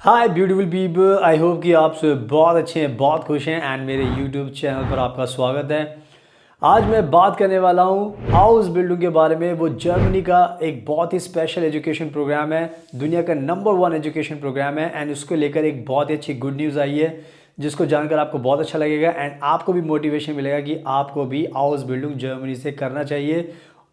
Hi beautiful people, I hope कि आप सब बहुत अच्छे हैं, बहुत खुश हैं एंड मेरे यूट्यूब चैनल पर आपका स्वागत है। आज मैं बात करने वाला हूँ हाउस बिल्डिंग के बारे में। वो जर्मनी का एक बहुत ही स्पेशल एजुकेशन प्रोग्राम है, दुनिया का नंबर 1 एजुकेशन प्रोग्राम है एंड उसको लेकर एक बहुत ही अच्छी गुड न्यूज़ आई है जिसको जानकर आपको बहुत अच्छा लगेगा एंड आपको भी मोटिवेशन मिलेगा कि आपको भी हाउस बिल्डिंग जर्मनी से करना चाहिए।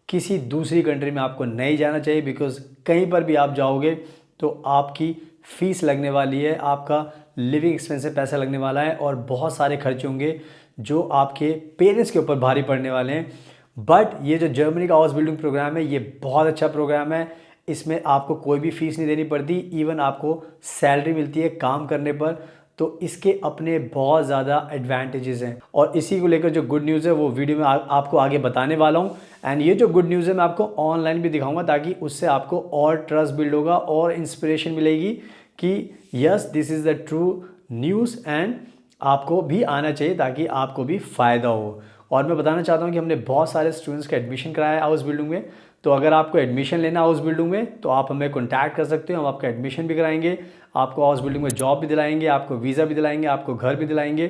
किसी दूसरी कंट्री में आपको नहीं जाना चाहिए बिकॉज कहीं पर भी आप जाओगे तो आपकी फ़ीस लगने वाली है, आपका लिविंग एक्सपेंस से पैसा लगने वाला है और बहुत सारे खर्चे होंगे जो आपके पेरेंट्स के ऊपर भारी पड़ने वाले हैं। बट ये जो जर्मनी का हाउस बिल्डिंग प्रोग्राम है ये बहुत अच्छा प्रोग्राम है। इसमें आपको कोई भी फ़ीस नहीं देनी पड़ती, इवन आपको सैलरी मिलती है काम करने पर। तो इसके अपने बहुत ज़्यादा एडवांटेजेस हैं और इसी को लेकर जो गुड न्यूज़ है वो वीडियो में आपको आगे बताने वाला हूँ। एंड ये जो गुड न्यूज़ है मैं आपको ऑनलाइन भी दिखाऊंगा ताकि उससे आपको और ट्रस्ट बिल्ड होगा और इंस्पिरेशन मिलेगी कि yes this is the true news and आपको भी आना चाहिए ताकि आपको भी फ़ायदा हो। और मैं बताना चाहता हूँ कि हमने बहुत सारे स्टूडेंट्स का एडमिशन कराया है हाउस बिल्डिंग में। तो अगर आपको एडमिशन लेना हाउस बिल्डिंग में तो आप हमें कॉन्टैक्ट कर सकते हो, हम आपका एडमिशन भी कराएंगे, आपको हाउस बिल्डिंग में जॉब भी दिलाएंगे, आपको वीज़ा भी दिलाएंगे, आपको घर भी दिलाएंगे,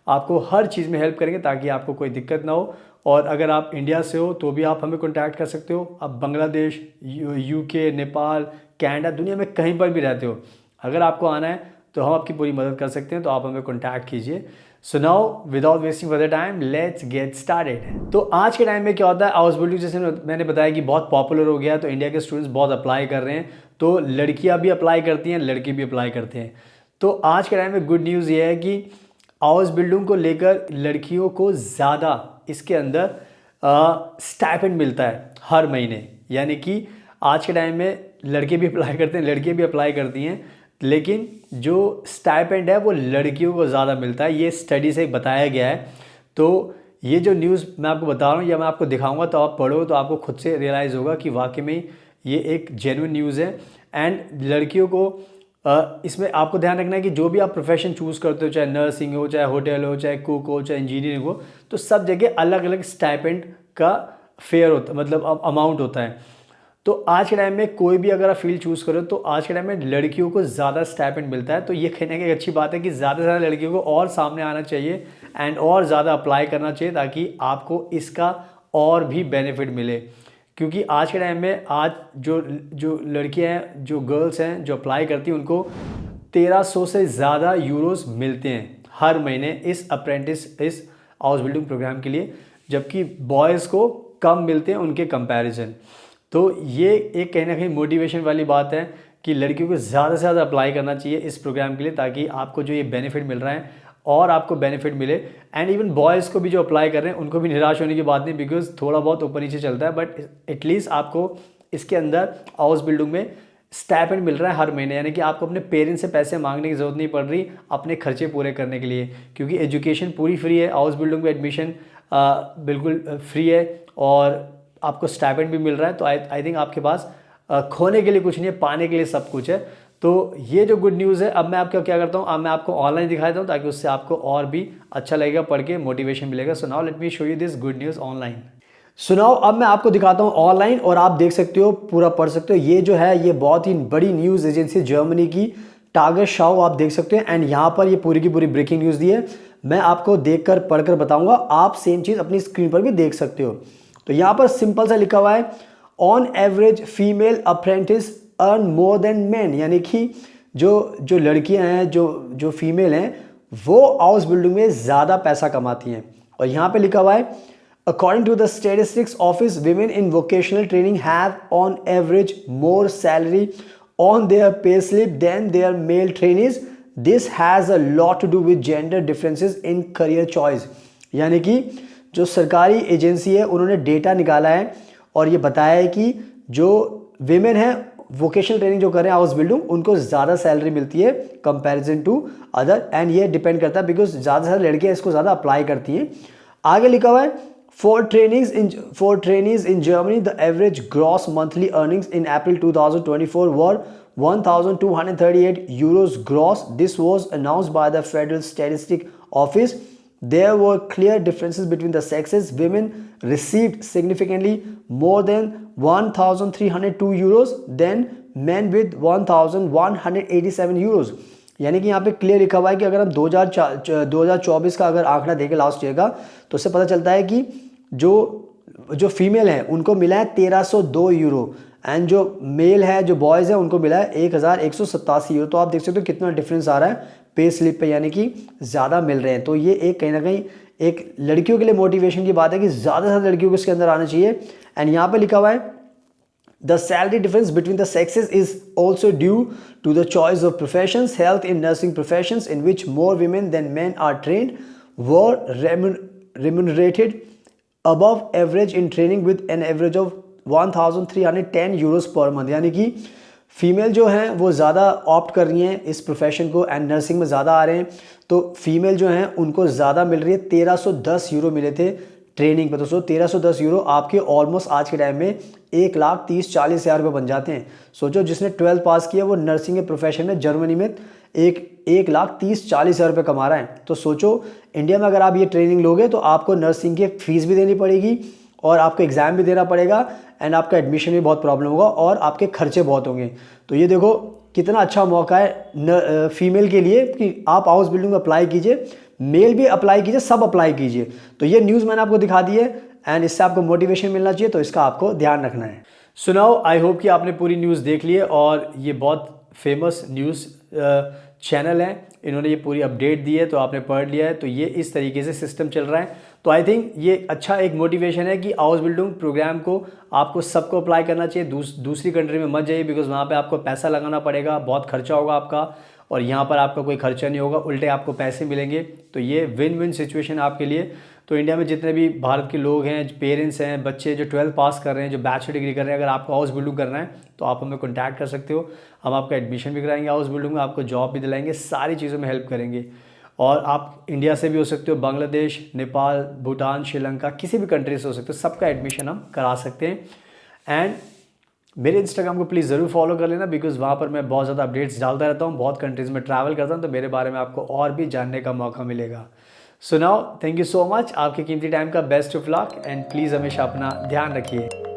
आपको हर चीज़ में हेल्प करेंगे ताकि आपको कोई दिक्कत ना हो। और अगर आप इंडिया से हो तो भी आप हमें कॉन्टैक्ट कर सकते हो। आप बांग्लादेश, यूके, नेपाल, कनाडा, दुनिया में कहीं पर भी रहते हो, अगर आपको आना है तो हम आपकी पूरी मदद कर सकते हैं। तो आप हमें कॉन्टैक्ट कीजिए। So now without wasting further time let's get started. तो आज के टाइम में क्या होता है, हाउस बिल्डिंग जैसे मैंने बताया कि बहुत पॉपुलर हो गया है तो इंडिया के स्टूडेंट्स बहुत अप्लाई कर रहे हैं। तो लड़कियां भी अप्लाई करती हैं, लड़के भी अप्लाई करते हैं। तो आज के टाइम में गुड न्यूज़ ये है कि हाउस बिल्डिंग को लेकर लड़कियों को ज़्यादा इसके अंदर स्टाइपेंड मिलता है हर महीने। यानी कि आज के टाइम में लड़के भी अप्लाई करते हैं, लड़कियां भी अप्लाई करती हैं, लेकिन जो स्टाइपेंड है वो लड़कियों को ज़्यादा मिलता है। ये स्टडी से बताया गया है। तो ये जो न्यूज़ मैं आपको बता रहा हूँ या मैं आपको दिखाऊंगा तो आप पढ़ो तो आपको खुद से रियलाइज़ होगा कि वाकई में ये एक जेन्युइन न्यूज़ है। एंड लड़कियों को इसमें आपको ध्यान रखना है कि जो भी आप प्रोफेशन चूज़ करते हो, चाहे नर्सिंग हो, चाहे होटल हो, चाहे कुक हो, चाहे इंजीनियरिंग हो, तो सब जगह अलग अलग स्टाइपेंड का फेयर होता, मतलब अमाउंट होता है। तो आज के टाइम में कोई भी अगर आप फील्ड चूज़ करो तो आज के टाइम में लड़कियों को ज़्यादा स्टाइपेंड मिलता है। तो ये कहने की अच्छी बात है कि ज़्यादा से ज़्यादा लड़कियों को और सामने आना चाहिए एंड और ज़्यादा अप्लाई करना चाहिए ताकि आपको इसका और भी बेनिफिट मिले। क्योंकि आज के टाइम में आज जो जो लड़कियां हैं, जो गर्ल्स हैं जो अप्लाई करती हैं, उनको 1300 से ज़्यादा यूरोस मिलते हैं हर महीने इस हाउस बिल्डिंग प्रोग्राम के लिए, जबकि बॉयज़ को कम मिलते हैं उनके कंपैरिजन। तो ये एक कहीं ना कहीं मोटिवेशन वाली बात है कि लड़कियों को ज़्यादा से ज़्यादा अप्लाई करना चाहिए इस प्रोग्राम के लिए ताकि आपको जो ये बेनिफिट मिल रहा है और आपको बेनिफिट मिले। एंड इवन बॉयज़ को भी जो अप्लाई कर रहे हैं उनको भी निराश होने की बात नहीं, बिकॉज थोड़ा बहुत ऊपर नीचे चलता है, बट एटलीस्ट आपको इसके अंदर हाउस बिल्डिंग में स्टाइपेंड मिल रहा है हर महीने। यानी कि आपको अपने पेरेंट्स से पैसे मांगने की ज़रूरत नहीं पड़ रही अपने खर्चे पूरे करने के लिए, क्योंकि एजुकेशन पूरी फ्री है। हाउस बिल्डिंग में एडमिशन बिल्कुल फ्री है और आपको स्टाइपेंड भी मिल रहा है। तो आई थिंक आपके पास खोने के लिए कुछ नहीं है, पाने के लिए सब कुछ है। तो ये जो गुड न्यूज़ है, अब मैं आपको क्या करता हूँ, अब मैं आपको ऑनलाइन दिखा देता हूँ ताकि उससे आपको और भी अच्छा लगेगा, पढ़ के मोटिवेशन मिलेगा। So now let me show you this good news online. सुनाओ, अब मैं आपको दिखाता हूँ ऑनलाइन और आप देख सकते हो, पूरा पढ़ सकते हो। ये जो है ये बहुत ही बड़ी न्यूज़ एजेंसी जर्मनी की टागरशाउ, आप देख सकते हैं। एंड यहाँ पर ये पूरी की पूरी ब्रेकिंग न्यूज़ दी है। मैं आपको देखकर पढ़कर बताऊंगा, आप सेम चीज़ अपनी स्क्रीन पर भी देख सकते हो। तो यहाँ पर सिंपल सा लिखा हुआ है, on average female apprentice earn more than man. यानी कि जो लड़कियां हैं, जो फीमेल हैं, वो हाउस बिल्डिंग में ज़्यादा पैसा कमाती हैं। और यहाँ पे लिखा हुआ है, according to the statistics office, women in vocational training have on average more salary on their pay slip than their male trainees. This has a lot to do with gender differences in career choice. यानी कि जो सरकारी agency है उन्होंने data निकाला है और ये बताया है कि जो विमेन है वोकेशनल ट्रेनिंग जो कर रहे हैं हाउस बिल्डिंग, उनको ज़्यादा सैलरी मिलती है कंपैरिजन टू अदर। एंड ये डिपेंड करता है बिकॉज ज़्यादा से ज़्यादा लड़कियाँ इसको ज़्यादा अप्लाई करती हैं। आगे लिखा हुआ है, for trainees in Germany the average gross monthly earnings in April 2024 were 1,238 euros gross. This was announced by the Federal Statistic Office. There were clear differences between the sexes. Women received significantly more than 1,302 euros than men with 1187 euros. यानी कि यहाँ पे clear लिखा हुआ है कि अगर हम 2024 का अगर आंकड़ा देखें लास्ट ईयर का, तो उससे पता चलता है कि जो फीमेल है उनको मिला है 1302 यूरो, एंड जो मेल है, जो बॉयज़ है, उनको मिला है 1187 यूरो। तो आप देख सकते हो कितना डिफरेंस आ रहा है पे स्लिप पे, यानी कि ज़्यादा मिल रहे हैं। तो ये एक कहीं ना कहीं एक लड़कियों के लिए मोटिवेशन की बात है कि ज़्यादा से ज़्यादा लड़कियों को इसके अंदर आना चाहिए। एंड यहाँ पे लिखा हुआ है The salary difference between the sexes is also due to the choice of professions. Health in nursing professions in which more women than men are trained were remunerated above average in training with an average of 1310 Euros per month. यानी कि female जो हैं वो ज़्यादा opt कर रही हैं इस प्रोफेशन को, एंड नर्सिंग में ज़्यादा आ रहे हैं। तो फीमेल जो हैं उनको ज़्यादा मिल रही है, 1310 यूरो मिले थे ट्रेनिंग पे। दोस्तों 1310 यूरो आपके ऑलमोस्ट आज के टाइम में 1,30,40,000 रुपये बन जाते हैं। सोचो जिसने 12th पास किया वो नर्सिंग के प्रोफेशन में जर्मनी में 1,30,40,000 रुपये कमा रहा है। तो सोचो इंडिया में अगर आप ये ट्रेनिंग लोगे तो आपको नर्सिंग की फीस भी देनी पड़ेगी और आपको एग्ज़ाम भी देना पड़ेगा, एंड आपका एडमिशन भी बहुत प्रॉब्लम होगा और आपके खर्चे बहुत होंगे। तो ये देखो कितना अच्छा मौका है फीमेल के लिए कि आप हाउस बिल्डिंग में अप्लाई कीजिए, मेल भी अप्लाई कीजिए, सब अप्लाई कीजिए। तो ये न्यूज़ मैंने आपको दिखा दी है, एंड इससे आपको मोटिवेशन मिलना चाहिए, तो इसका आपको ध्यान रखना है। सुनाओ, आई होप कि आपने पूरी न्यूज़ देख ली है, और ये बहुत फेमस न्यूज़ चैनल है, इन्होंने ये पूरी अपडेट दी है, तो आपने पढ़ लिया है। तो ये इस तरीके से सिस्टम चल रहा है। तो आई थिंक ये अच्छा एक मोटिवेशन है कि हाउस बिल्डिंग प्रोग्राम को आपको सबको अप्लाई करना चाहिए। दूसरी कंट्री में मत जाइए, बिकॉज वहाँ पे आपको पैसा लगाना पड़ेगा, बहुत खर्चा होगा आपका, और यहाँ पर आपका कोई खर्चा नहीं होगा, उल्टे आपको पैसे मिलेंगे। तो ये विन विन सिचुएशन आपके लिए। तो इंडिया में जितने भी भारत के लोग हैं, पेरेंट्स हैं, बच्चे जो 12th पास कर रहे हैं, जो बैचलर डिग्री कर रहे हैं, अगर आपको हाउस बिल्डिंग करना है तो आप हमें कॉन्टैक्ट कर सकते हो। हम आपका एडमिशन भी कराएंगे हाउस बिल्डिंग में, आपको जॉब भी दिलाएंगे, सारी चीज़ों में हेल्प करेंगे। और आप इंडिया से भी हो सकते हो, बांग्लादेश, नेपाल, भूटान, श्रीलंका, किसी भी कंट्री से हो सकते हो, सबका एडमिशन हम करा सकते हैं। एंड मेरे इंस्टाग्राम को प्लीज़ ज़रूर फॉलो कर लेना, बिकॉज़ वहाँ पर मैं बहुत ज़्यादा अपडेट्स डालता रहता हूँ, बहुत कंट्रीज़ में ट्रैवल करता हूँ, तो मेरे बारे में आपको और भी जानने का मौका मिलेगा। So now thank you so much, आपके कीमती टाइम का best of luck, and please हमेशा अपना ध्यान रखिए।